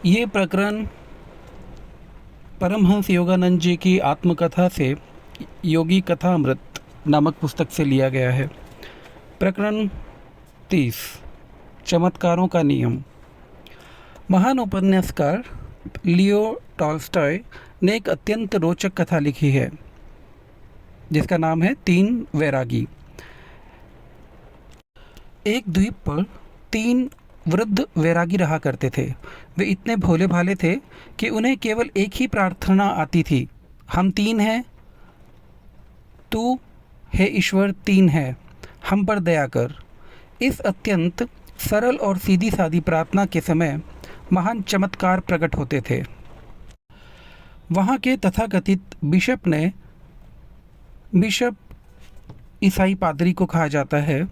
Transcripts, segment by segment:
ये प्रकरण परमहंस योगानंद जी की आत्मकथा से योगी कथामृत नामक पुस्तक से लिया गया है। प्रकरण 30 चमत्कारों का नियम। महान उपन्यासकार लियो टॉल्स्टॉय ने एक अत्यंत रोचक कथा लिखी है जिसका नाम है 3 वैरागी। एक द्वीप पर 3 वृद्ध वैरागी रहा करते थे। वे इतने भोले भाले थे कि उन्हें केवल एक ही प्रार्थना आती थी, हम 3 हैं, तू हे ईश्वर 3 है, हम पर दया कर। इस अत्यंत सरल और सीधी सादी प्रार्थना के समय महान चमत्कार प्रकट होते थे। वहाँ के तथाकथित बिशप ईसाई पादरी को कहा जाता है,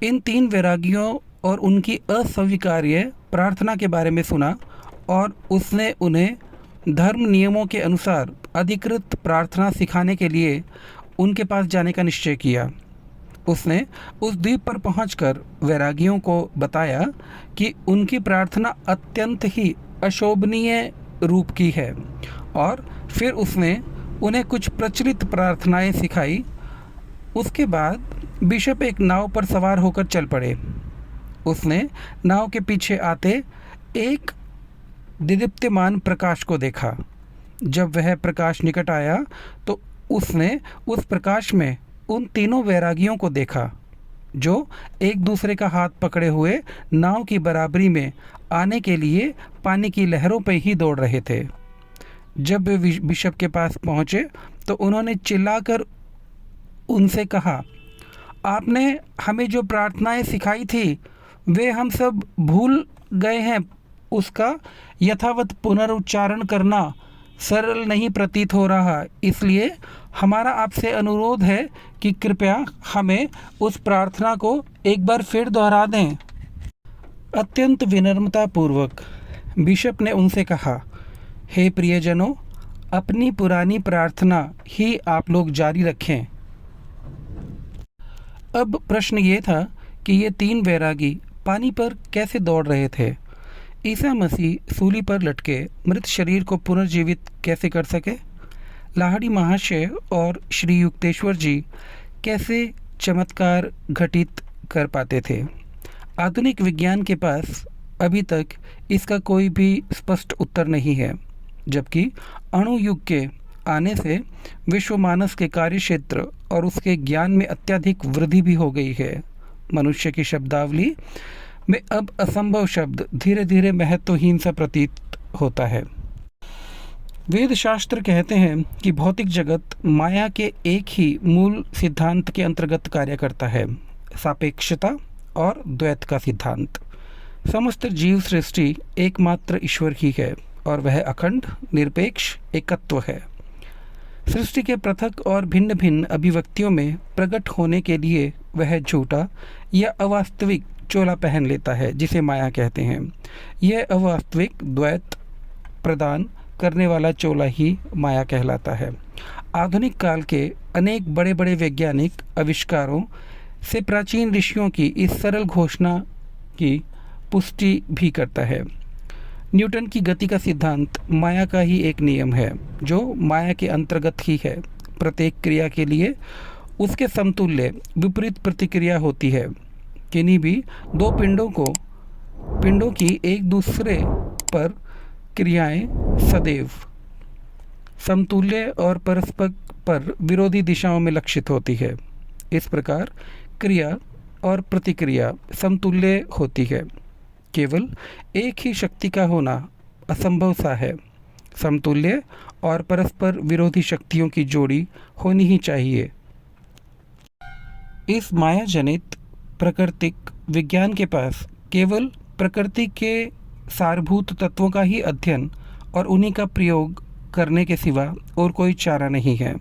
इन 3 वैरागियों और उनकी अस्वीकार्य प्रार्थना के बारे में सुना और उसने उन्हें धर्म नियमों के अनुसार अधिकृत प्रार्थना सिखाने के लिए उनके पास जाने का निश्चय किया। उसने उस द्वीप पर पहुंचकर वैरागियों को बताया कि उनकी प्रार्थना अत्यंत ही अशोभनीय रूप की है और फिर उसने उन्हें कुछ प्रचलित प्रार्थनाएं सिखाई। उसके बाद बिशप एक नाव पर सवार होकर चल पड़े। उसने नाव के पीछे आते एक दीप्तिमान प्रकाश को देखा। जब वह प्रकाश निकट आया तो उसने उस प्रकाश में उन तीनों वैरागियों को देखा जो एक दूसरे का हाथ पकड़े हुए नाव की बराबरी में आने के लिए पानी की लहरों पर ही दौड़ रहे थे। जब वे बिशप के पास पहुंचे तो उन्होंने चिल्लाकर उनसे कहा, आपने हमें जो प्रार्थनाएं सिखाई थी वे हम सब भूल गए हैं। उसका यथावत पुनरुच्चारण करना सरल नहीं प्रतीत हो रहा, इसलिए हमारा आपसे अनुरोध है कि कृपया हमें उस प्रार्थना को एक बार फिर दोहरा दें। अत्यंत विनम्रतापूर्वक बिशप ने उनसे कहा, हे प्रियजनों, अपनी पुरानी प्रार्थना ही आप लोग जारी रखें। अब प्रश्न ये था कि ये 3 वैरागी पानी पर कैसे दौड़ रहे थे। ईसा मसीह सूली पर लटके मृत शरीर को पुनर्जीवित कैसे कर सके। लाहिड़ी महाशय और श्री युक्तेश्वर जी कैसे चमत्कार घटित कर पाते थे। आधुनिक विज्ञान के पास अभी तक इसका कोई भी स्पष्ट उत्तर नहीं है, जबकि अणु युग के आने से विश्व मानस के कार्यक्षेत्र और उसके ज्ञान में अत्यधिक वृद्धि भी हो गई है। मनुष्य की शब्दावली में अब असंभव शब्द धीरे धीरे महत्वहीन सा प्रतीत होता है। वेद शास्त्र कहते हैं कि भौतिक जगत माया के एक ही मूल सिद्धांत के अंतर्गत कार्य करता है, सापेक्षता और द्वैत का सिद्धांत। समस्त जीव सृष्टि एकमात्र ईश्वर ही है और वह अखंड निरपेक्ष एकत्व है। सृष्टि के पृथक और भिन्न भिन्न अभिव्यक्तियों में प्रकट होने के लिए वह झूठा या अवास्तविक चोला पहन लेता है जिसे माया कहते हैं। यह अवास्तविक द्वैत प्रदान करने वाला चोला ही माया कहलाता है। आधुनिक काल के अनेक बड़े बड़े वैज्ञानिक आविष्कारों से प्राचीन ऋषियों की इस सरल घोषणा की पुष्टि भी करता है। न्यूटन की गति का सिद्धांत माया का ही एक नियम है जो माया के अंतर्गत ही है। प्रत्येक क्रिया के लिए उसके समतुल्य विपरीत प्रतिक्रिया होती है। किन्हीं भी 2 पिंडों की एक दूसरे पर क्रियाएं सदैव समतुल्य और परस्पर पर विरोधी दिशाओं में लक्षित होती है। इस प्रकार क्रिया और प्रतिक्रिया समतुल्य होती है। केवल एक ही शक्ति का होना असंभव सा है। समतुल्य और परस्पर विरोधी शक्तियों की जोड़ी होनी ही चाहिए। इस माया जनित प्राकृतिक विज्ञान के पास केवल प्रकृति के सारभूत तत्वों का ही अध्ययन और उन्हीं का प्रयोग करने के सिवा और कोई चारा नहीं है।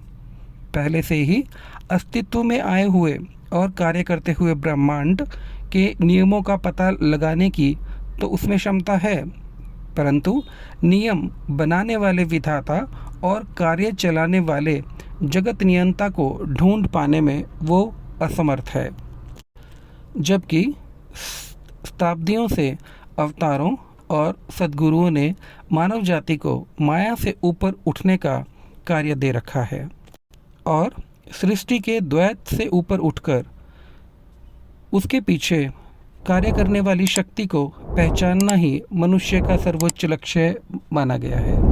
पहले से ही अस्तित्व में आए हुए और कार्य करते हुए ब्रह्मांड के नियमों का पता लगाने की तो उसमें क्षमता है, परंतु नियम बनाने वाले विधाता और कार्य चलाने वाले जगत नियंता को ढूंढ पाने में वो असमर्थ है। जबकि शताब्दियों से अवतारों और सद्गुरुओं ने मानव जाति को माया से ऊपर उठने का कार्य दे रखा है और सृष्टि के द्वैत से ऊपर उठकर उसके पीछे कार्य करने वाली शक्ति को पहचानना ही मनुष्य का सर्वोच्च लक्ष्य माना गया है।